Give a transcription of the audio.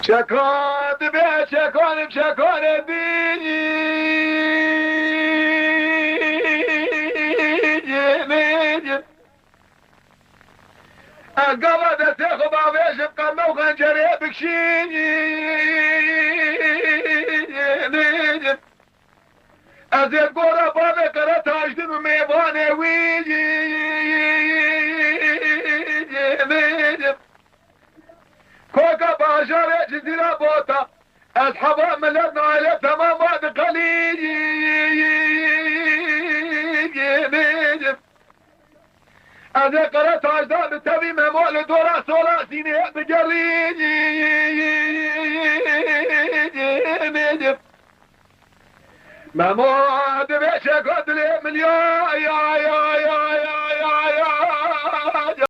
شكون بيه شكون بشكون بيجي نيجي القبضة تاخذ عفيش بقمة وخنجري بكشيني نيجي أزيد قرى بابك رتاج دم ميباني ويجي نيجي كوكا باشر جزيرة بوتا أصحاب ملتنا على تمام بعد قليل نيجي أنا قرأت أجداد تبي ممول دورا سولا سيني بجري نيجي ممود بيشك قدلي مليون يا